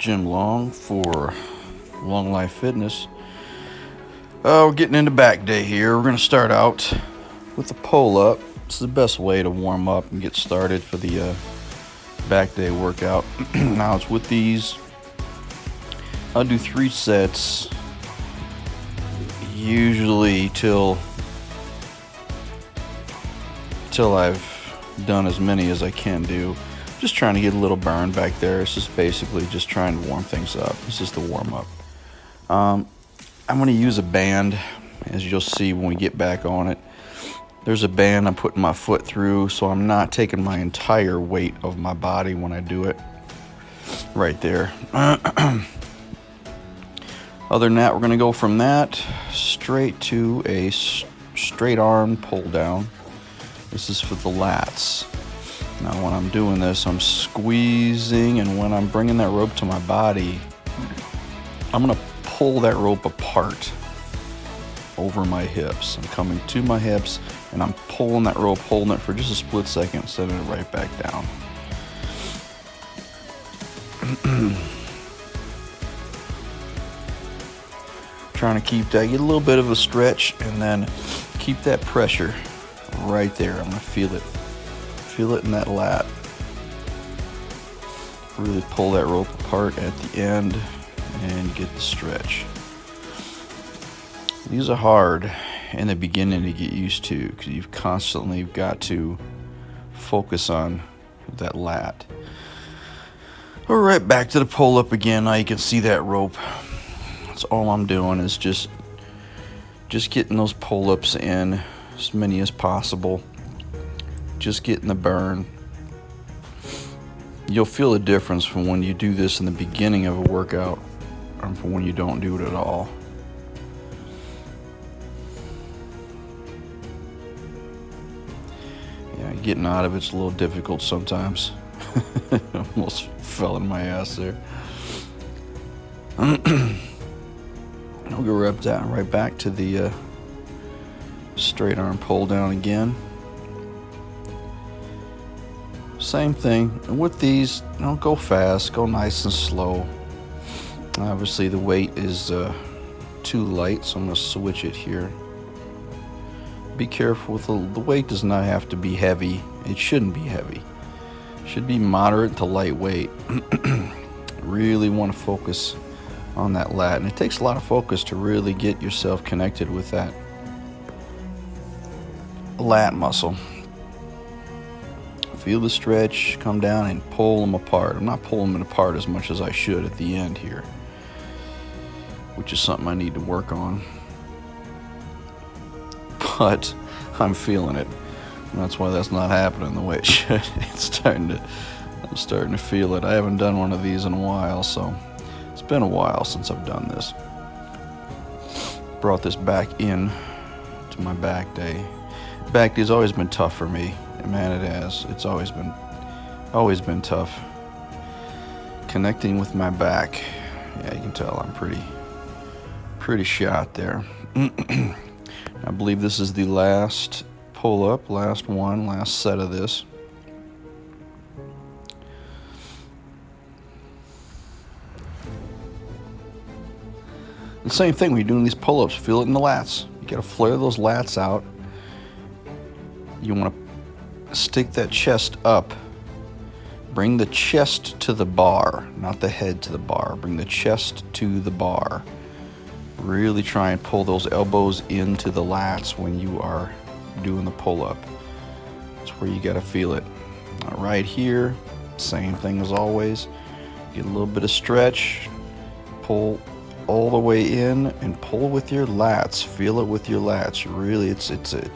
Jim Long for Long Life Fitness. We're getting into back day here. We're going to start out with a pull-up. It's the best way to warm up and get started for the back day workout. Now it's with these. I'll do 3 sets, usually till I've done as many as I can do. Just trying to get a little burn back there. It's just basically just trying to warm things up. This is the warm up. I'm going to use a band, as you'll see when we get back on it. There's a band I'm putting my foot through, so I'm not taking my entire weight of my body when I do it. Right there. Other than that, we're going to go from that straight to a straight arm pull down. This is for the lats. Now when I'm doing this, I'm squeezing, and when I'm bringing that rope to my body, I'm going to pull that rope apart over my hips. I'm coming to my hips, and I'm pulling that rope, holding it for just a split second, setting it right back down. Trying to keep that, get a little bit of a stretch, and then keep that pressure right there. I'm going to feel it. Feel it in that lat. Really pull that rope apart at the end and get the stretch. These are hard in the beginning to get used to because you've constantly got to focus on that lat. All right, back to the pull up again. Now you can see that rope. That's all I'm doing is just getting those pull ups in, as many as possible. Just getting the burn. You'll feel a difference from when you do this in the beginning of a workout and from when you don't do it at all. Yeah, getting out of it's a little difficult sometimes. Almost fell in my ass there. I'll go right back to the straight arm pull down again. Same thing. And with these, don't go fast, go nice and slow. Obviously the weight is too light, so I'm going to switch it here. Be careful with the weight does not have to be heavy. It shouldn't be heavy. It should be moderate to lightweight. Really want to focus on that lat, and it takes a lot of focus to really get yourself connected with that lat muscle. Feel the stretch, come down and pull them apart. I'm not pulling them apart as much as I should at the end here, which is something I need to work on. But I'm feeling it. And that's why that's not happening the way it should. I'm starting to feel it. I haven't done one of these in a while, so it's been a while since I've done this. Brought this back in to my back day. Back day's always been tough for me. Man, it has. It's always been tough. Connecting with my back. Yeah, you can tell I'm pretty shot there. I believe this is the last pull-up, last set of this. The same thing when you're doing these pull-ups, feel it in the lats. You gotta flare those lats out. You want to stick that chest up. Bring the chest to the bar, not the head to the bar. Bring the chest to the bar. Really try and pull those elbows into the lats when you are doing the pull-up. That's where you got to feel it. Right here, same thing as always. Get a little bit of stretch. Pull all the way in and pull with your lats. Feel it with your lats. Really, it's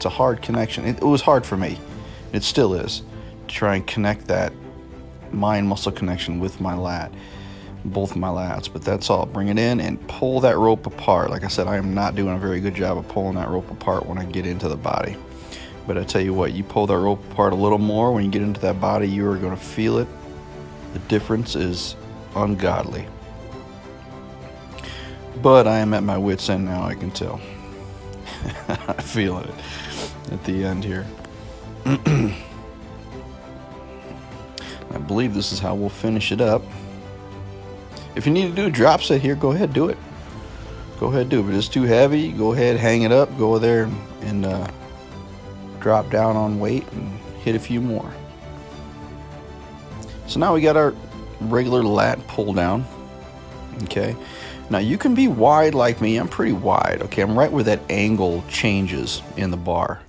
a hard connection. It was hard for me. It still is, to try and connect that mind muscle connection with my lat, both my lats. But that's all. Bring it in and pull that rope apart. Like I said, I am not doing a very good job of pulling that rope apart when I get into the body. But I tell you what, you pull that rope apart a little more when you get into that body, you are going to feel it. The difference is ungodly. But I am at my wit's end now, I can tell. I'm feeling it at the end here. I believe this is how we'll finish it up. If you need to do a drop set here, go ahead, do it. Go ahead, do it. But it's too heavy, go ahead, hang it up, go there and drop down on weight and hit a few more. So now we got our regular lat pull down. Okay. Now you can be wide like me. I'm pretty wide. Okay, I'm right where that angle changes in the bar.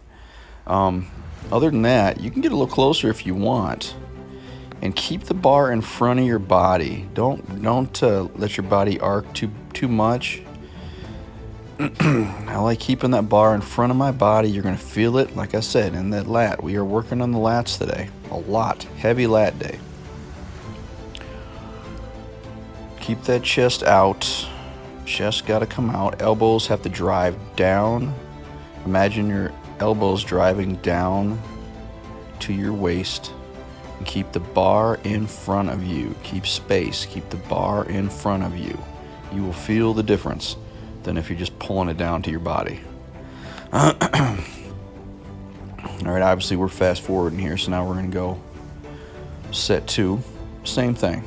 Other than that, you can get a little closer if you want, and keep the bar in front of your body. Don't let your body arc too much. I like keeping that bar in front of my body. You're gonna feel it, like I said, in that lat. We are working on the lats today. A lot. Heavy lat day. Keep that chest out. Chest got to come out. Elbows have to drive down. Imagine your elbows driving down to your waist. And keep the bar in front of you. Keep space. Keep the bar in front of you. You will feel the difference than if you're just pulling it down to your body. All right, obviously we're fast forwarding here, so now we're going to go set 2. Same thing.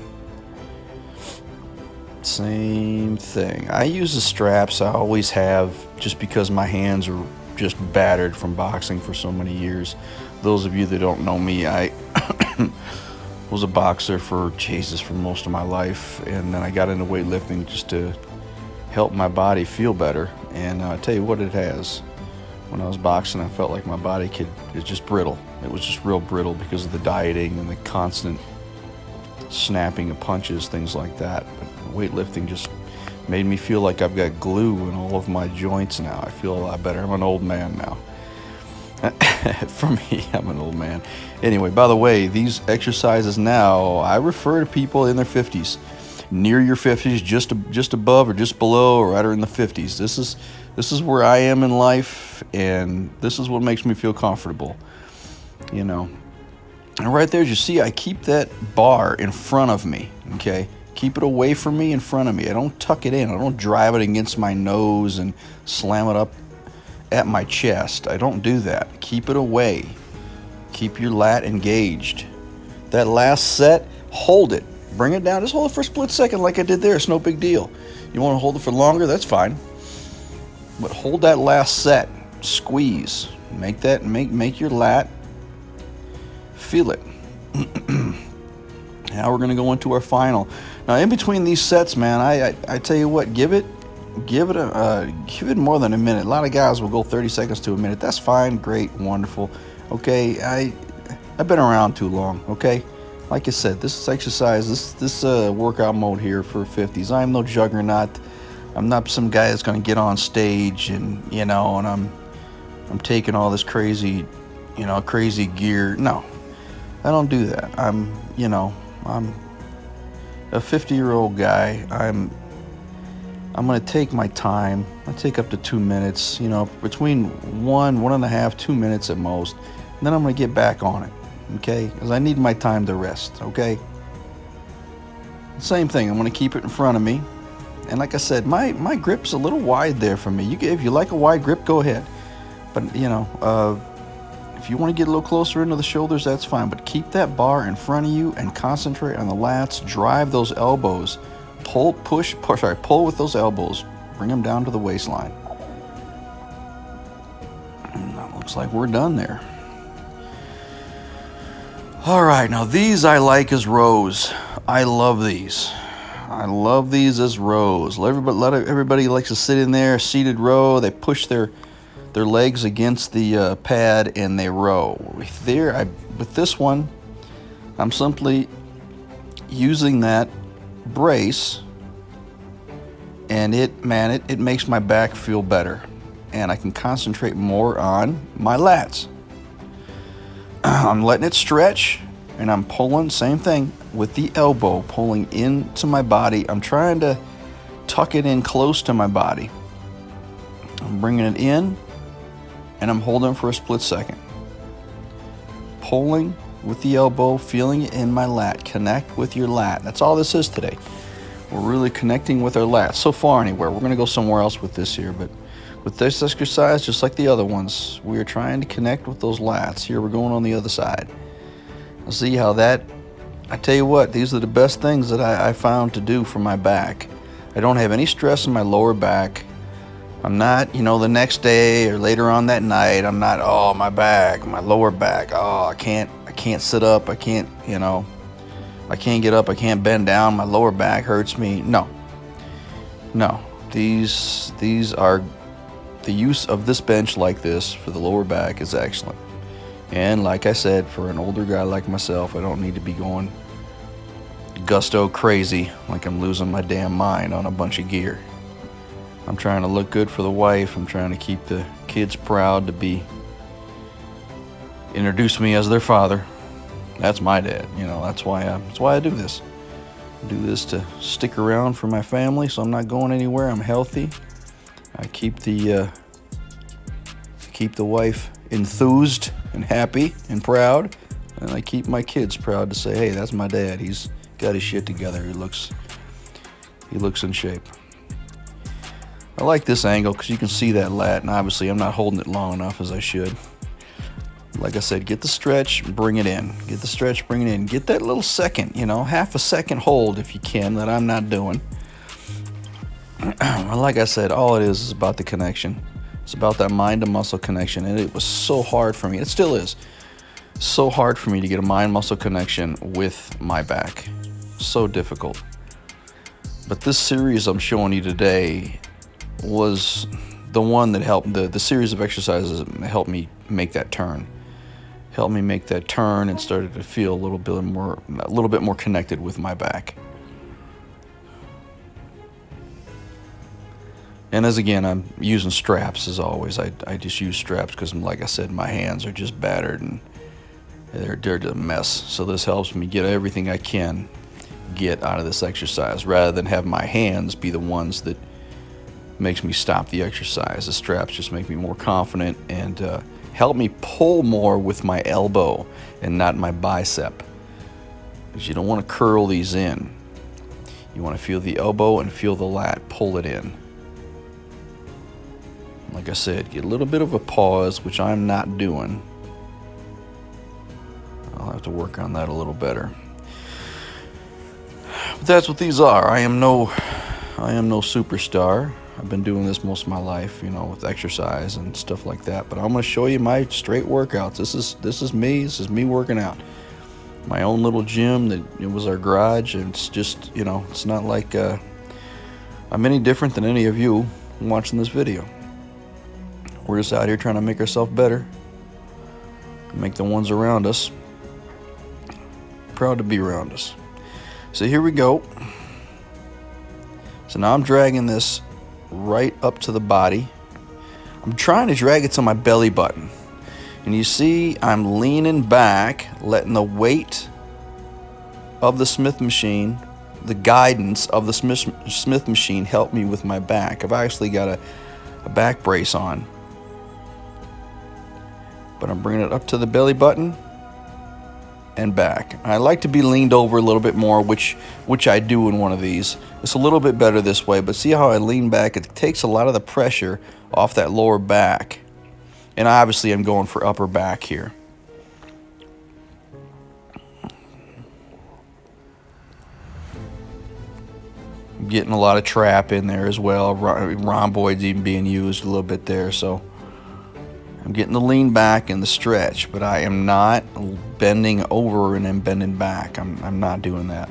Same thing. I use the straps. I always have, just because my hands are just battered from boxing for so many years. Those of you that don't know me, I was a boxer for most of my life, and then I got into weightlifting just to help my body feel better. And I tell you what, it has. When I was boxing, I felt like my body it's just brittle. It was just real brittle because of the dieting and the constant snapping of punches, things like that. But weightlifting just made me feel like I've got glue in all of my joints now. I feel a lot better. I'm an old man now. For me, I'm an old man. Anyway, by the way, these exercises now, I refer to people in their 50s. Near your 50s, just above or just below, or right in the 50s. This is where I am in life, and this is what makes me feel comfortable. You know. And right there, as you see, I keep that bar in front of me, okay? Keep it away from me, in front of me. I don't tuck it in. I don't drive it against my nose and slam it up at my chest. I don't do that. Keep it away. Keep your lat engaged. That last set, hold it. Bring it down. Just hold it for a split second like I did there. It's no big deal. You want to hold it for longer? That's fine. But hold that last set. Squeeze. Make your lat. Feel it. Now we're going to go into our final. Now in between these sets, man, I tell you what, give it more than a minute. A lot of guys will go 30 seconds to a minute. That's fine, great, wonderful. Okay, I've been around too long. Okay, like I said, this is exercise, this workout mode here for 50s. I'm no juggernaut. I'm not some guy that's going to get on stage and and I'm taking all this crazy gear. No. I don't do that. I'm a 50-year-old guy. I'm going to take my time. I take up to 2 minutes, between 1.5, 2 minutes at most. And then I'm going to get back on it, okay? Because I need my time to rest, okay? Same thing. I'm going to keep it in front of me. And like I said, my grip's a little wide there for me. If you like a wide grip, go ahead. But, if you want to get a little closer into the shoulders, that's fine. But keep that bar in front of you and concentrate on the lats. Drive those elbows. Pull with those elbows. Bring them down to the waistline. And that looks like we're done there. All right, now these I like as rows. I love these. I love these as rows. Everybody likes to sit in there, seated row. They push their legs against the pad and they row. With this one, I'm simply using that brace, and it makes my back feel better, and I can concentrate more on my lats. I'm letting it stretch, and I'm pulling, same thing with the elbow, pulling into my body. I'm trying to tuck it in close to my body. I'm bringing it in, and I'm holding for a split second. Pulling with the elbow, feeling it in my lat. Connect with your lat. That's all this is today. We're really connecting with our lats. So far anywhere. We're going to go somewhere else with this here, but with this exercise, just like the other ones, we are trying to connect with those lats. Here we're going on the other side. See how that I tell you what, these are the best things that I found to do for my back. I don't have any stress in my lower back. I'm not, the next day or later on that night, I'm not, oh, my back, my lower back, oh, I can't sit up, I can't get up, I can't bend down, my lower back hurts me. No. These are, the use of this bench like this for the lower back is excellent. And like I said, for an older guy like myself, I don't need to be going gusto crazy like I'm losing my damn mind on a bunch of gear. I'm trying to look good for the wife. I'm trying to keep the kids proud to introduce me as their father. That's my dad. That's why I do this. I do this to stick around for my family, so I'm not going anywhere. I'm healthy. I keep the wife enthused and happy and proud, and I keep my kids proud to say, hey, that's my dad. He's got his shit together. He looks in shape. I like this angle because you can see that lat, and obviously I'm not holding it long enough as I should. Like I said, get the stretch, bring it in. Get the stretch, bring it in. Get that little second, half a second hold if you can, that I'm not doing. Like I said, all it is about the connection. It's about that mind to muscle connection, and it was so hard for me. It still is so hard for me to get a mind muscle connection with my back. So difficult. But this series I'm showing you today was the one that helped. The series of exercises helped me make that turn. Helped me make that turn and started to feel a little bit more connected with my back. And as again, I'm using straps as always. I just use straps because, like I said, my hands are just battered and they're a mess. So this helps me get everything I can get out of this exercise rather than have my hands be the ones that makes me stop the exercise. The straps just make me more confident and help me pull more with my elbow and not my bicep. Because you don't want to curl these in. You want to feel the elbow and feel the lat, pull it in. Like I said, get a little bit of a pause, which I'm not doing. I'll have to work on that a little better. But that's what these are. I am no superstar. I've been doing this most of my life, with exercise and stuff like that. But I'm going to show you my straight workouts. This is me. This is me working out. My own little gym. It was our garage. And it's just, it's not like I'm any different than any of you watching this video. We're just out here trying to make ourselves better. Make the ones around us proud to be around us. So here we go. So now I'm dragging this right up to the body. I'm trying to drag it to my belly button. And you see I'm leaning back, letting the weight of the Smith machine, the guidance of the Smith machine help me with my back. I've actually got a back brace on. But I'm bringing it up to the belly button and back. I like to be leaned over a little bit more, which I do in one of these. It's a little bit better this way, but see how I lean back? It takes a lot of the pressure off that lower back. And obviously I'm going for upper back here. I'm getting a lot of trap in there as well. Rhomboids even being used a little bit there, so I'm getting the lean back and the stretch, but I am not bending over and then bending back. I'm not doing that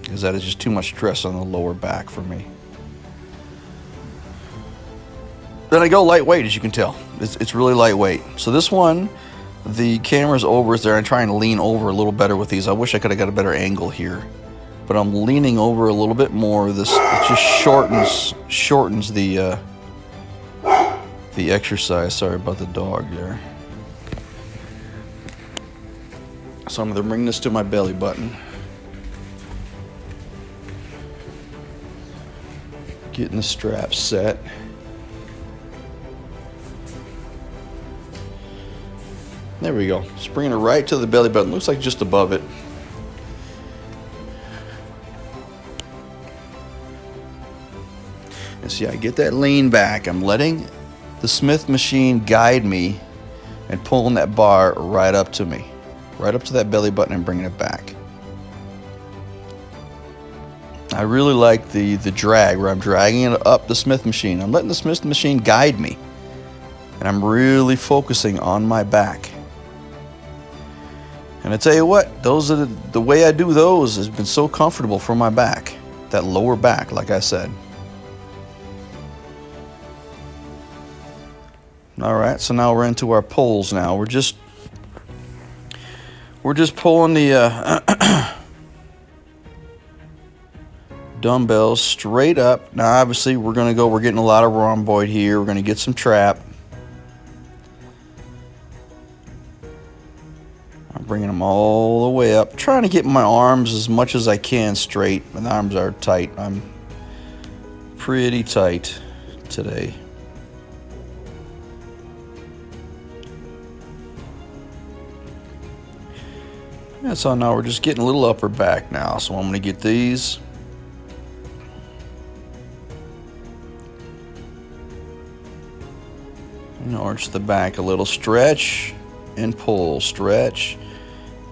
because that is just too much stress on the lower back for me. Then I go lightweight, as you can tell. It's really lightweight. So this one, the camera's over there. I'm trying to lean over a little better with these. I wish I could have got a better angle here, but I'm leaning over a little bit more. It just shortens the exercise. Sorry about the dog there. So I'm going to bring this to my belly button. Getting the straps set. There we go. Just bringing it right to the belly button. Looks like just above it. And see, I get that lean back. I'm letting the Smith machine guide me and pulling that bar right up to me, right up to that belly button and bringing it back. I really like the drag, where I'm dragging it up the Smith machine. I'm letting the Smith machine guide me. And I'm really focusing on my back. And I tell you what, those are the way I do those has been so comfortable for my back. That lower back, like I said. All right, so now we're into our pulls now. We're just pulling the dumbbells straight up. Now obviously we're getting a lot of rhomboid here. We're gonna get some trap. I'm bringing them all the way up, trying to get my arms as much as I can straight. My arms are tight. I'm pretty tight today. Yeah, so now we're just getting a little upper back now. So I'm going to get these. And arch the back a little. Stretch and pull. Stretch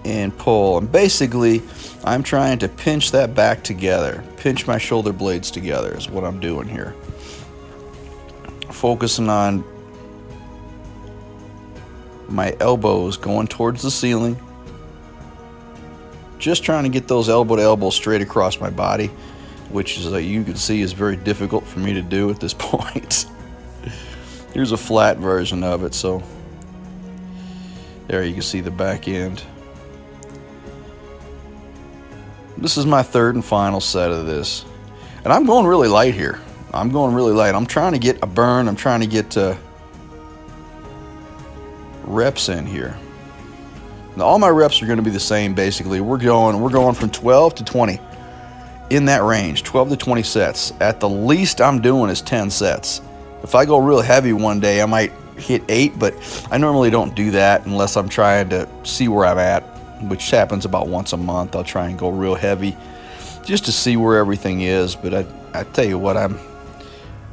and pull. And basically, I'm trying to pinch that back together. Pinch my shoulder blades together is what I'm doing here. Focusing on my elbows going towards the ceiling. Just trying to get those elbow to elbow straight across my body, which is, like you can see, is very difficult for me to do at this point. Here's a flat version of it, so there you can see the back end. This is my third and final set of this. And I'm going really light here. I'm going really light. I'm trying to get a burn. I'm trying to get reps in here. Now, all my reps are going to be the same, basically. We're going from 12 to 20 in that range, 12 to 20 sets. At the least I'm doing is 10 sets. If I go real heavy one day, I might hit 8, but I normally don't do that unless I'm trying to see where I'm at, which happens about once a month. I'll try and go real heavy just to see where everything is. But I tell you what, I'm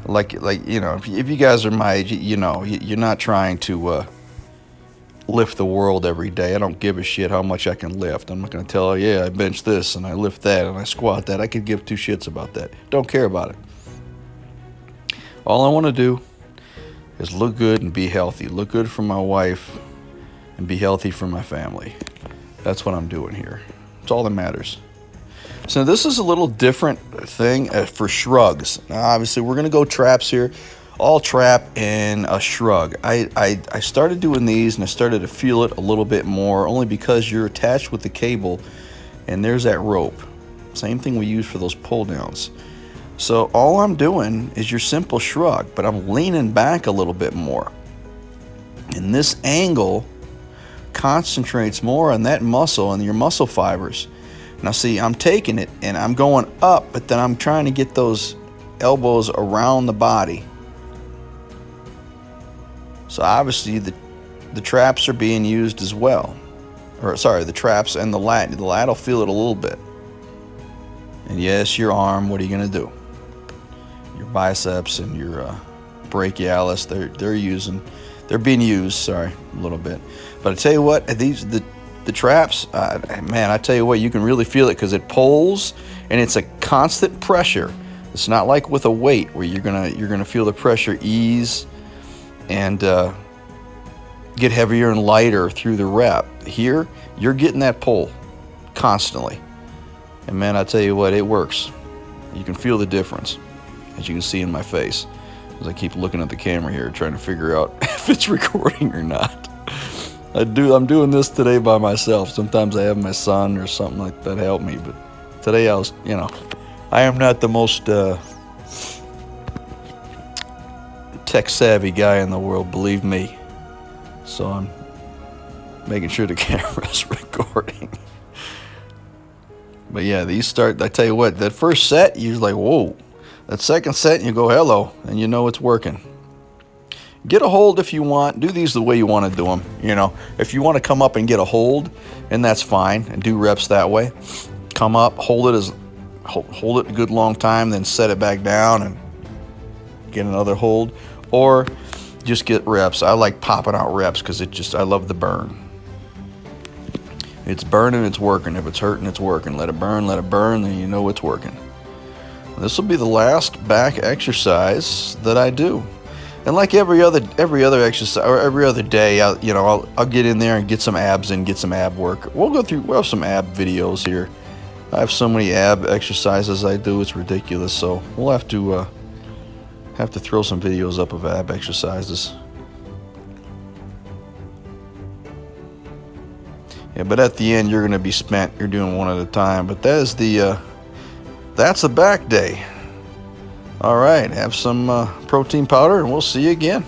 like you know, if you guys are my age, you know, you're not trying to lift the world every day. I don't give a shit how much I can lift. I'm not going to tell you, yeah, I bench this and I lift that and I squat that. I could give two shits about that. Don't care about it. All I want to do is look good and be healthy. Look good for my wife and be healthy for my family. That's what I'm doing here. It's all that matters. So this is a little different thing for shrugs. Now, obviously, we're going to go traps here. All trap and a shrug. I started doing these and I started to feel it a little bit more, only because you're attached with the cable and there's that rope. Same thing we use for those pull downs. So all I'm doing is your simple shrug, but I'm leaning back a little bit more. And this angle concentrates more on that muscle and your muscle fibers. Now see, I'm taking it and I'm going up, but then I'm trying to get those elbows around the body. So obviously the traps are being used as well. Or sorry, the traps and the lat. The lat will feel it a little bit. And yes, your arm, what are you going to do? Your biceps and your brachialis, they're being used, sorry, a little bit. But I tell you what, the traps, man, I tell you what, you can really feel it because it pulls and it's a constant pressure. It's not like with a weight where you're gonna feel the pressure ease and get heavier and lighter through the rep. Here, you're getting that pull constantly. And man, I tell you what, it works. You can feel the difference, as you can see in my face, as I keep looking at the camera here, trying to figure out if it's recording or not. I'm doing this today by myself. Sometimes I have my son or something like that help me, but today I was, I am not the most tech-savvy guy in the world, believe me. So I'm making sure the camera's recording. But yeah, these start, I tell you what, that first set, you're like, whoa. That second set, you go, hello, and you know it's working. Get a hold if you want. Do these the way you want to do them. If you want to come up and get a hold, and that's fine, and do reps that way. Come up, hold it a good long time, then set it back down and get another hold. Or just get reps. I like popping out reps because I love the burn. It's burning, it's working. If it's hurting, it's working. Let it burn, then you know it's working. this will be the last back exercise that I do. And like every other exercise or every other day, I'll get in there and get some abs and get some ab work. We'll have some ab videos here. I have so many ab exercises I do, it's ridiculous. So we'll have to throw some videos up of ab exercises. Yeah, but at the end you're going to be spent. You're doing one at a time. But that's the back day. All right, have some protein powder, and we'll see you again.